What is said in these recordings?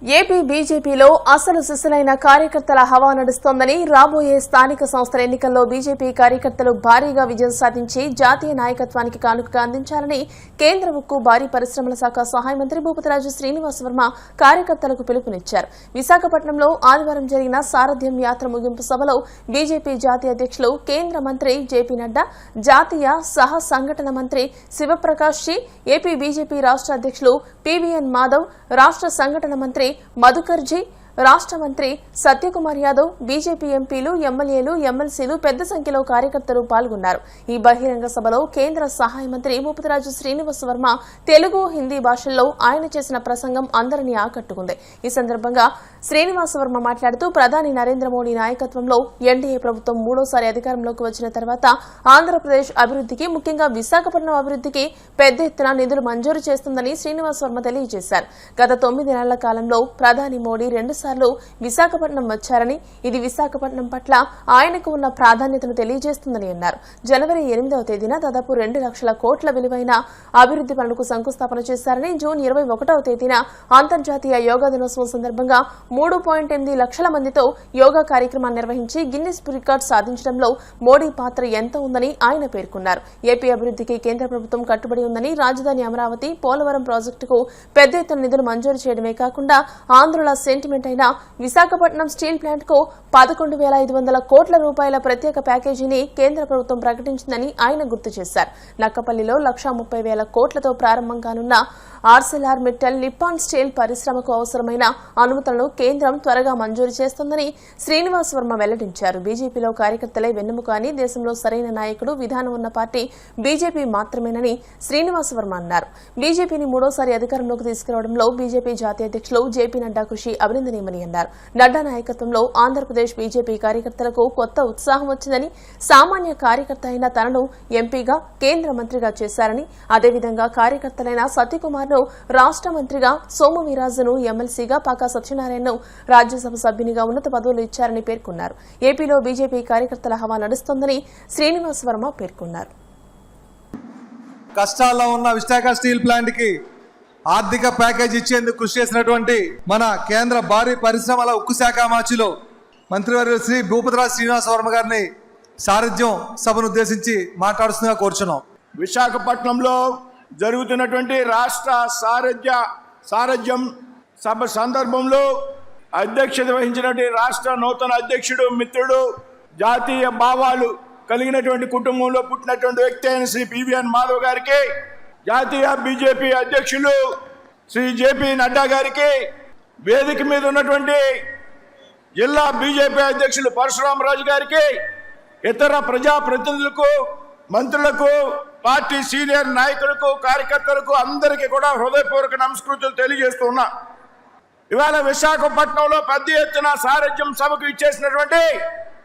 AP బీజేపీలో అసలు సిసలైన కార్యకర్తల హవా నడుస్తోందని, రాబోయే స్థానిక సంస్థల ఎన్నికల్లో బీజేపీ కార్యకర్తలు భారీగా విజయం సాధించి జాతీయ నాయకత్వానికి కానుకగా అందించాలని కేంద్ర ఉక్కు భారీ పరిశ్రమల శాఖ సహాయ మంత్రి భూపతిరాజు శ్రీనివాస్ వర్మ కార్యకర్తలకు పిలుపునిచ్చారు. విశాఖపట్నంలో ఆదివారం జరిగిన సారథ్యం యాత్ర ముగింపు సభలో బీజేపీ జాతీయ అధ్యక్షులు కేంద్ర మంత్రి జేపీ నడ్డా, జాతీయ సహ సంఘటన మంత్రి శివప్రకాష్ జీ, ఏపీ బీజేపీ రాష్ట్ర అధ్యక్షులు పీవీఎన్ మాధవ్, రాష్ట్ర సంఘటన మంత్రి మధుకర్జీ, రాష్ట్ర మంత్రి సత్యకుమార్ యాదవ్, బీజేపీ ఎంపీలు, ఎమ్మెల్యేలు, ఎమ్మెల్సీలు పెద్ద సంఖ్యలో కార్యకర్తలు పాల్గొన్నారు. ఈ బహిరంగ సభలో కేంద్ర సహాయ మంత్రి భూపతిరాజు శ్రీనివాస్ వర్మ తెలుగు, హిందీ భాషల్లో ఆయన చేసిన ప్రసంగం అందరినీ ఆకట్టుకుంది. ఈ సందర్భంగా శ్రీనివాస్ వర్మ మాట్లాడుతూ, ప్రధాని నరేంద్ర మోడీ నాయకత్వంలో ఎన్డీఏ ప్రభుత్వం మూడోసారి అధికారంలోకి వచ్చిన తర్వాత ఆంధ్రప్రదేశ్ అభివృద్ధికి, ముఖ్యంగా విశాఖపట్నం అభివృద్ధికి పెద్ద ఎత్తున నిధులు మంజూరు చేస్తుందని శ్రీనివాస్ వర్మ తెలియజేశారు. గత 9 నెలల కాలంలో ప్రధాని మోడీ 2 సార్లు విశాఖపట్నం వచ్చారని, ఇది విశాఖపట్నం పట్ల ఆయనకు ఉన్న ప్రాధాన్యతను తెలియజేస్తుందని అన్నారు. జనవరి 8వ తేదీన దాదాపు 2 లక్షల కోట్ల విలువైన అభివృద్ది పనులకు శంకుస్థాపన చేశారని, జూన్ 21వ తేదీన అంతర్జాతీయ యోగా దినోత్సవం సందర్భంగా 3.8 లక్షల మందితో యోగా కార్యక్రమాన్ని నిర్వహించి గిన్నిస్ రికార్డు సాధించడంలో మోడీ పాత్ర ఎంత ఉందని ఆయన పేర్కొన్నారు. ఏపీ అభివృద్ధికి కేంద్ర ప్రభుత్వం కట్టుబడి ఉందని, రాజధాని అమరావతి, పోలవరం ప్రాజెక్టుకు పెద్ద ఎత్తున నిధులు మంజూరు చేయడమే కాకుండా ఆంధ్రుల సెంటిమెంట్ అయిన విశాఖపట్నం స్టీల్ ప్లాంట్ కు 11,500 కోట్ల రూపాయల ప్రత్యేక ప్యాకేజీని కేంద్ర ప్రభుత్వం ప్రకటించిందని ఆయన గుర్తు చేశారు. నక్కపల్లిలో 1,30,000 కోట్లతో ప్రారంభం కానున్న ఆర్సెల్ఆర్ మిట్టల్ నిప్పాన్ స్టీల్ పరిశ్రమకు అవసరమైన అనుమతులను కేంద్రం త్వరగా మంజూరు చేస్తుందని శ్రీనివాస్ వర్మ వెల్లడించారు. బీజేపీలో కార్యకర్తలే వెన్నెముక అని, దేశంలో సరైన నాయకుడు, విధానం ఉన్న పార్టీ బీజేపీ మాత్రమేనని శ్రీనివాస్ వర్మ అన్నారు. బీజేపీని మూడోసారి అధికారంలోకి తీసుకురావడంలో బీజేపీ జాతీయ అధ్యక్షులు జేపీ నడ్డా కృషి అభినందనీయమని అన్నారు. నడ్డా నాయకత్వంలో ఆంధ్రప్రదేశ్ బీజేపీ కార్యకర్తలకు కొత్త ఉత్సాహం వచ్చిందని, సామాన్య కార్యకర్త అయిన తనను ఎంపీగా, కేంద్ర మంత్రిగా చేశారని, అదేవిధంగా కార్యకర్తలైన సత్యకుమార్ రాష్ట్ర మంత్రిగా, సోము వీరాజును ఎమ్మెల్సీగా, పాకా సత్యనారాయణను రాజ్యసభ సభ్యునిగా ఉన్నత పదవులు ఇచ్చారని పేర్కొన్నారు. ఏపీలో బీజేపీ కార్యకర్తల హవా నడుస్తోందని శ్రీనివాస్ వర్మ పేర్కొన్నారు. కష్టాల్లో ఉన్న విశాఖ స్టీల్ ప్లాంట్ కి ఆర్థిక ప్యాకేజ్ ఇచ్చేందుకు కృషి చేసినటువంటి మన కేంద్ర భారీ పరిశ్రమల ఉక్కు శాఖ మార్చిలో మంత్రివర్యులు శ్రీ భూపతిరాజు శ్రీనివాస్ వర్మ గారిని సారథ్యం సభను ఉద్దేశించి మాట్లాడుతుందిగా కోరుచున్నాం. విశాఖపట్నంలో జరుగుతున్నటువంటి రాష్ట్ర సారథ్యం సభ సందర్భంలో అధ్యక్షత వహించినటువంటి రాష్ట్ర నూతన అధ్యక్షుడు, మిత్రుడు, జాతీయ భావాలు కలిగినటువంటి కుటుంబంలో పుట్టినటువంటి వ్యక్తి అయిన శ్రీ పీవీఎన్ మాధవ్ గారికి, జాతీయ బీజేపీ అధ్యక్షులు శ్రీ జేపీ నడ్డా గారికి, వేదిక మీద ఉన్నటువంటి జిల్లా బీజేపీ అధ్యక్షులు పరశురామరాజు గారికి, ఇతర ప్రజాప్రతినిధులకు, మంత్రులకు, పార్టీ సీనియర్ నాయకులకు, కార్యకర్తలకు అందరికీ కూడా హృదయపూర్వక నమస్కృతులు తెలియజేస్తున్నా. ఇవాళ విశాఖపట్నంలో పెద్ద ఎత్తున సారథ్యం సభకు ఇచ్చేసినటువంటి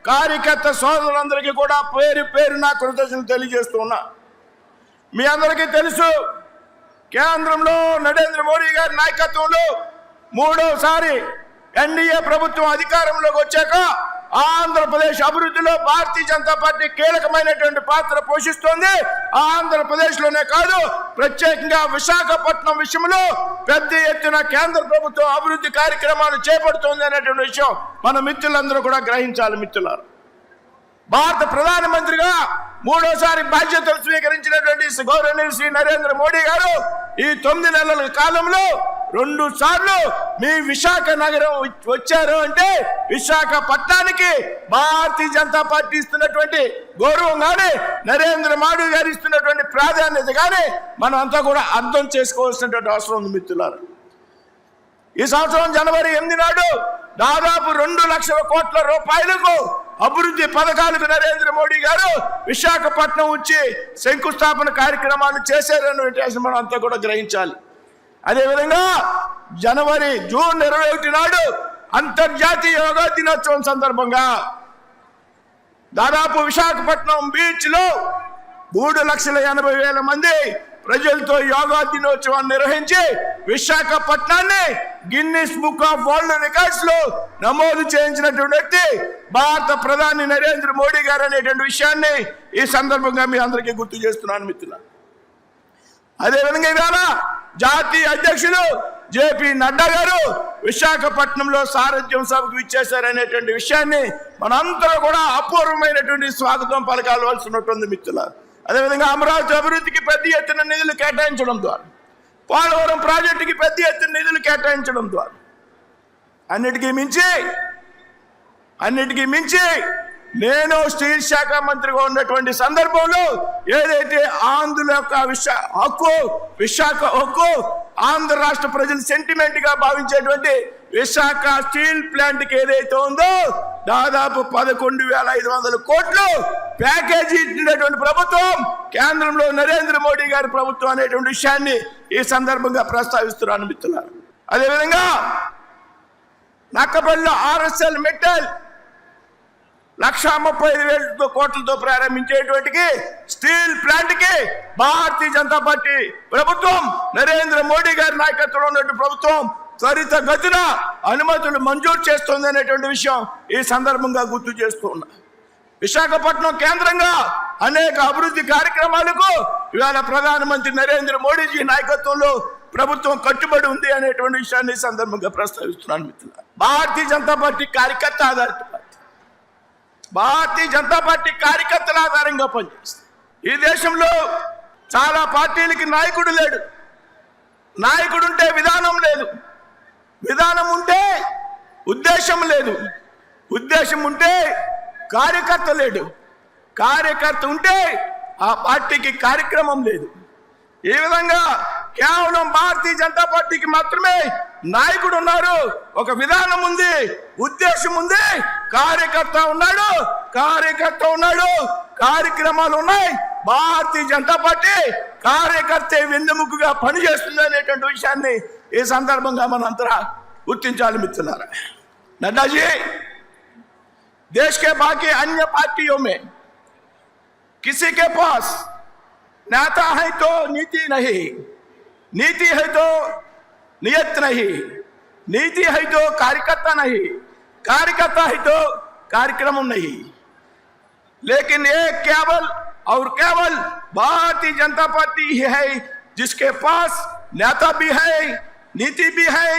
కార్యకర్త సోదరులందరికీ కూడా పేరు పేరున కృతజ్ఞతలు తెలియజేస్తున్నా. మీ అందరికీ తెలుసు, కేంద్రంలో నరేంద్ర మోడీ గారి నాయకత్వంలో మూడోసారి ఎన్డీఏ ప్రభుత్వం అధికారంలోకి వచ్చాక ఆంధ్రప్రదేశ్ అభివృద్ధిలో భారతీయ జనతా పార్టీ కీలకమైనటువంటి పాత్ర పోషిస్తోంది. ఆంధ్రప్రదేశ్ లోనే కాదు, ప్రత్యేకంగా విశాఖపట్నం విషయంలో పెద్ద ఎత్తున కేంద్ర ప్రభుత్వం అభివృద్ధి కార్యక్రమాలు చేపడుతోంది అనేటువంటి విషయం మన మిత్రులందరూ కూడా గ్రహించాలి. మిత్రులారు, భారత ప్రధానమంత్రిగా మూడోసారి బాధ్యతలు స్వీకరించినటువంటి గౌరవనీయులు శ్రీ నరేంద్ర మోడీ గారు ఈ 9 నెలల కాలంలో 2 సార్లు మీ విశాఖ నగరం వచ్చారు అంటే, విశాఖపట్నానికి భారతీయ జనతా పార్టీ ఇస్తున్నటువంటి గౌరవం కానీ, నరేంద్ర మోడీ గారు ఇస్తున్నటువంటి ప్రాధాన్యత కానీ మనం అంతా కూడా అర్థం చేసుకోవాల్సినటువంటి అవసరం ఉంది. మిత్రులారు, ఈ సంవత్సరం జనవరి 8 నాడు దాదాపు 2 లక్షల కోట్ల రూపాయలకు అభివృద్ధి పథకాలకు నరేంద్ర మోడీ గారు విశాఖపట్నం వచ్చి శంకుస్థాపన కార్యక్రమాలు చేశారని మనం అంతా కూడా గ్రహించాలి. అదేవిధంగా జూన్ 21 నాడు అంతర్జాతీయ యోగా దినోత్సవం సందర్భంగా దాదాపు విశాఖపట్నం బీచ్ లో 3,80,000 మంది ప్రజలతో యోగా దినోత్సవాన్ని నిర్వహించి విశాఖపట్నాన్ని Guinness book of world records లో నమోదు చేయించినటువంటి వ్యక్తి భారత ప్రధాని నరేంద్ర మోడీ గారు అనేటువంటి విషయాన్ని ఈ సందర్భంగా మీ అందరికీ గుర్తు చేస్తున్నాను. మిత్రులారా, అదేవిధంగా ఇవాళ జాతీయ అధ్యక్షులు జేపీ నడ్డా గారు విశాఖపట్నంలో సారథ్యం సభకు ఇచ్చేశారనేటువంటి విషయాన్ని మనందరూ కూడా అపూర్వమైనటువంటి స్వాగతం పలకాల్సి ఉన్నటువంటి మిత్రులారు. అదేవిధంగా అమరావతి అభివృద్ధికి పెద్ద ఎత్తున నిధులు కేటాయించడం ద్వారా, పోలవరం ప్రాజెక్టుకి పెద్ద ఎత్తున నిధులు కేటాయించడం ద్వారా, అన్నిటికీ మించి నేను స్టీల్ శాఖ మంత్రిగా ఉన్నటువంటి సందర్భంలో ఏదైతే ఆంధ్రుల యొక్క విశాఖ హక్కు ఆంధ్ర రాష్ట్ర ప్రజలు సెంటిమెంట్ గా భావించేటువంటి విశాఖ స్టీల్ ప్లాంట్ కి ఏదైతే ఉందో దాదాపు 11,500 కోట్లు ప్యాకేజీ ఇచ్చినటువంటి ప్రభుత్వం కేంద్రంలో నరేంద్ర మోడీ గారి ప్రభుత్వం అనేటువంటి విషయాన్ని ఈ సందర్భంగా ప్రస్తావిస్తున్నాను మిత్రులారా. అదేవిధంగా నక్కపల్లిలో RSL మెటల్ 1,35,000 కోట్లతో ప్రారంభించేటువంటి స్టీల్ ప్లాంట్ కి భారతీయ జనతా పార్టీ ప్రభుత్వం నరేంద్ర మోడీ గారి నాయకత్వంలో ఉన్నటువంటి ప్రభుత్వం త్వరిత గతిన అనుమతులు మంజూరు చేస్తుంది అనేటువంటి విషయం ఈ సందర్భంగా గుర్తు చేస్తూ ఉన్నా. విశాఖపట్నం కేంద్రంగా అనేక అభివృద్ధి కార్యక్రమాలకు ఇవాళ ప్రధానమంత్రి నరేంద్ర మోడీజీ నాయకత్వంలో ప్రభుత్వం కట్టుబడి ఉంది అనేటువంటి విషయాన్ని ఈ సందర్భంగా ప్రస్తావిస్తున్నాను మిత్రులారా. భారతీయ జనతా పార్టీ కార్యకర్త ఆధారిత పార్టీ, భారతీయ జనతా పార్టీ కార్యకర్తల ఆధారంగా పనిచేస్తుంది. ఈ దేశంలో చాలా పార్టీలకి నాయకుడు లేడు. నాయకుడు ఉంటే విధానం లేదు, విధానం ఉంటే ఉద్దేశం లేదు, ఉద్దేశం ఉంటే కార్యకర్త లేడు, కార్యకర్త ఉంటే ఆ పార్టీకి కార్యక్రమం లేదు. ఈ విధంగా కేవలం భారతీయ జనతా పార్టీకి మాత్రమే నాయకుడు ఉన్నారు, ఒక విధానం ఉంది, ఉద్దేశం ఉంది, కార్యకర్త ఉన్నాడు, కార్యక్రమాలు ఉన్నాయి. భారతీయ జనతా పార్టీ కార్యకర్త వెన్నెముకగా పనిచేస్తుంది అనేటువంటి విషయాన్ని ఈ సందర్భంగా మనంతా గుర్తించాలి మిత్రులారా. नड्डा जी, देश के बाकी अन्य पार्टियों में किसी के पास नेता है तो नीति नहीं, नीति है तो नियत नहीं, नीति है तो कार्यकर्ता नहीं, कार्यकर्ता है तो कार्यक्रम नहीं। लेकिन ये केवल और केवल भारतीय जनता पार्टी ही है जिसके पास नेता भी है, नीति भी है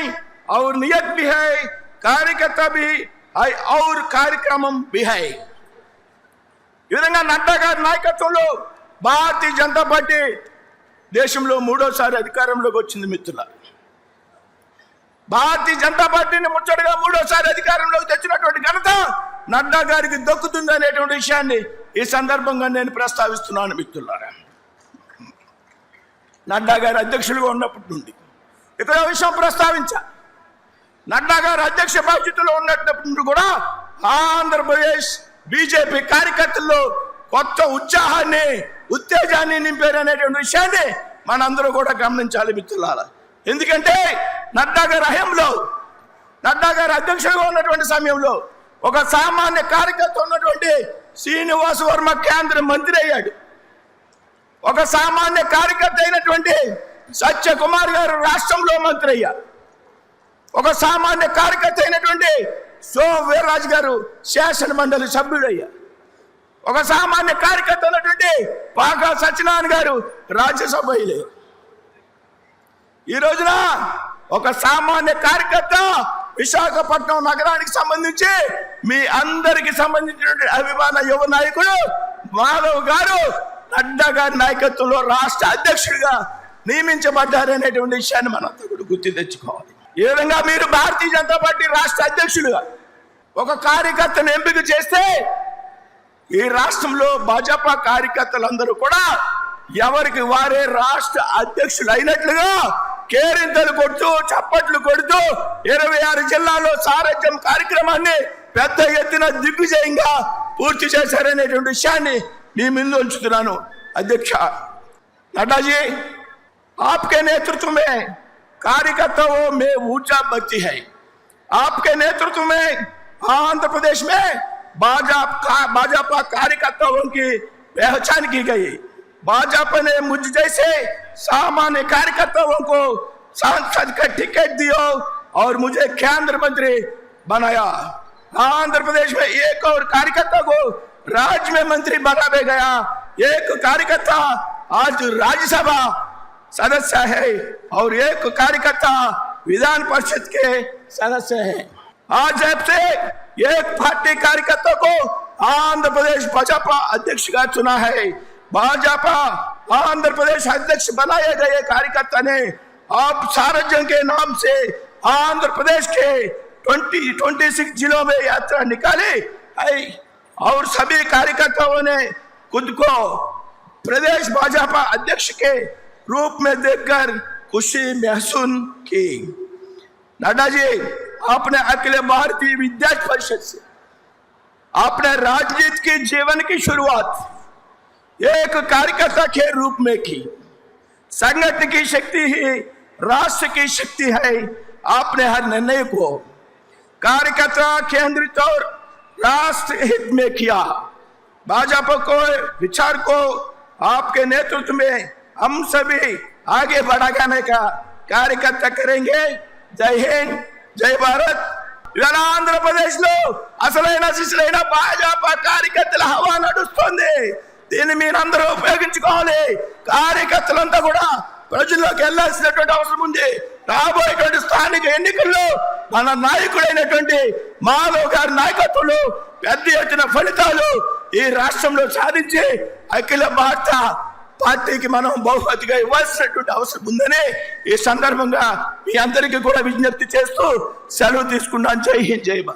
और नियत भी है, कार्यकर्ता भी है और कार्यक्रम भी है। ఈ విధంగా నడ్డా గారి నాయకత్వంలో భారతీయ జనతా పార్టీ దేశంలో మూడోసారి అధికారంలోకి వచ్చింది మిత్రులారా. భారతీయ జనతా పార్టీని ముచ్చటగా మూడోసారి అధికారంలోకి తెచ్చినటువంటి ఘనత నడ్డా గారికి దక్కుతుంది అనేటువంటి విషయాన్ని ఈ సందర్భంగా నేను ప్రస్తావిస్తున్నాను మిత్రులారా. నడ్డా గారు అధ్యక్షులుగా ఉన్నప్పటి నుండి ఇక్కడ విషయం ప్రస్తావించా. నడ్డా గారు అధ్యక్ష బాధ్యతలో ఉన్నప్పటి నుండి కూడా ఆంధ్రప్రదేశ్ బీజేపీ కార్యకర్తల్లో కొత్త ఉత్సాహాన్ని, ఉత్తేజాన్ని నింపారు అనేటువంటి విషయాన్ని మనందరూ కూడా గమనించాలి మిత్రులారా. ఎందుకంటే నడ్డా గారి హయాంలో, నడ్డా గారు అధ్యక్షుడిగా ఉన్నటువంటి సమయంలో ఒక సామాన్య కార్యకర్త ఉన్నటువంటి శ్రీనివాస వర్మ కేంద్ర మంత్రి అయ్యాడు. ఒక సామాన్య కార్యకర్త అయినటువంటి సత్యకుమార్ గారు రాష్ట్రంలో మంత్రి అయ్యారు. ఒక సామాన్య కార్యకర్త అయినటువంటి సోమ వీర్రాజు గారు శాసన మండలి సభ్యుడు అయ్యారు. ఒక సామాన్య కార్యకర్త అయినటువంటి పాకా సత్యనారాయణ గారు రాజ్యసభ అయ్యారు. ఈ రోజున ఒక సామాన్య కార్యకర్త విశాఖపట్నం నగరానికి సంబంధించి మీ అందరికి సంబంధించినటువంటి అభిమాన యువ నాయకుడు మాధవ్ గారు నడ్డా గారి నాయకత్వంలో రాష్ట్ర అధ్యక్షుడిగా నియమించబడ్డారనేటువంటి విషయాన్ని మనంతా కూడా గుర్తు తెచ్చుకోవాలి. ఈ విధంగా మీరు భారతీయ జనతా పార్టీ రాష్ట్ర అధ్యక్షులుగా ఒక కార్యకర్తను ఎంపిక చేస్తే ఈ రాష్ట్రంలో భాజపా కార్యకర్తలందరూ కూడా ఎవరికి వారే రాష్ట్ర అధ్యక్షులు అయినట్లుగా కేరింతలు కొడుతూ, చప్పట్లు కొడుతూ 26 జిల్లాల్లో సారథ్యం కార్యక్రమాన్ని పెద్ద ఎత్తున దిగ్విజయంగా పూర్తి చేశారనేటువంటి విషయాన్ని మీ ముందు ఉంచుతున్నాను. అధ్యక్ష नड्डा जी, आपके नेतृत्व में कार्यकर्ताओं में ऊर्जा बची है। आपके नेतृत्व में आंध्र प्रदेश में भाजपा कार्यकर्ताओं की पहचान की गई। भाजपा ने मुझ जैसे सामान्य कार्यकर्ताओं को सांसद का टिकट दिया और मुझे केंद्र मंत्री बनाया। आंध्र प्रदेश में एक और कार्यकर्ता को राज्य में मंत्री बनाया गया। एक कार्यकर्ता आज राज्यसभा सदस्य है और एक कार्यकर्ता विधान परिषद के सदस्य हैं। आज जब से एक पार्टी कार्यकर्ता को आंध्र प्रदेश भाजपा अध्यक्ष का चुना है। भाजपा आंध्र प्रदेश अध्यक्ष बनाए गए कार्यकर्ता ने अब सार्वजन के नाम से आंध्र प्रदेश के 26 जिलों में यात्रा निकाली और सभी कार्यकर्ताओं ने खुद को प्रदेश भाजपा अध्यक्ष के रूप में देखकर खुशी महसूस की। नड्डा जी, आपने अखिल भारतीय विद्यार्थी परिषद से अपने राजनीति के जीवन की शुरुआत एक कार्यकर्ता के रूप में की। संगठन की शक्ति ही राष्ट्र की शक्ति है। आपने हर निर्णय को कार्यकर्ता केंद्रित और राष्ट्र हित में किया। भाजपा को विचार को आपके नेतृत्व में हम सभी आगे बढ़ाने का कार्यकर्ता करेंगे। जय हिंद, जय भारत। ఇవాళ ఆంధ్రప్రదేశ్లో అసలైన శిశులైన భాజపా కార్యకర్తల హవా నడుస్తుంది. దీన్ని మీరందరూ ఉపయోగించుకోవాలి. కార్యకర్తలంతా కూడా ప్రజల్లోకి వెళ్లాల్సినటువంటి అవసరం ఉంది. రాబోయేటువంటి స్థానిక ఎన్నికల్లో మన నాయకుడైనటువంటి మాధవ్ గారి నాయకత్వంలో పెద్ద ఎత్తున ఫలితాలు ఈ రాష్ట్రంలో సాధించి అఖిల భారత పార్టీకి మనం బహుమతిగా ఇవ్వాల్సినటువంటి అవసరం ఉందని ఈ సందర్భంగా మీ అందరికీ కూడా విజ్ఞప్తి చేస్తూ సెలవు తీసుకున్నాను. జై హింద్, జై భారత్.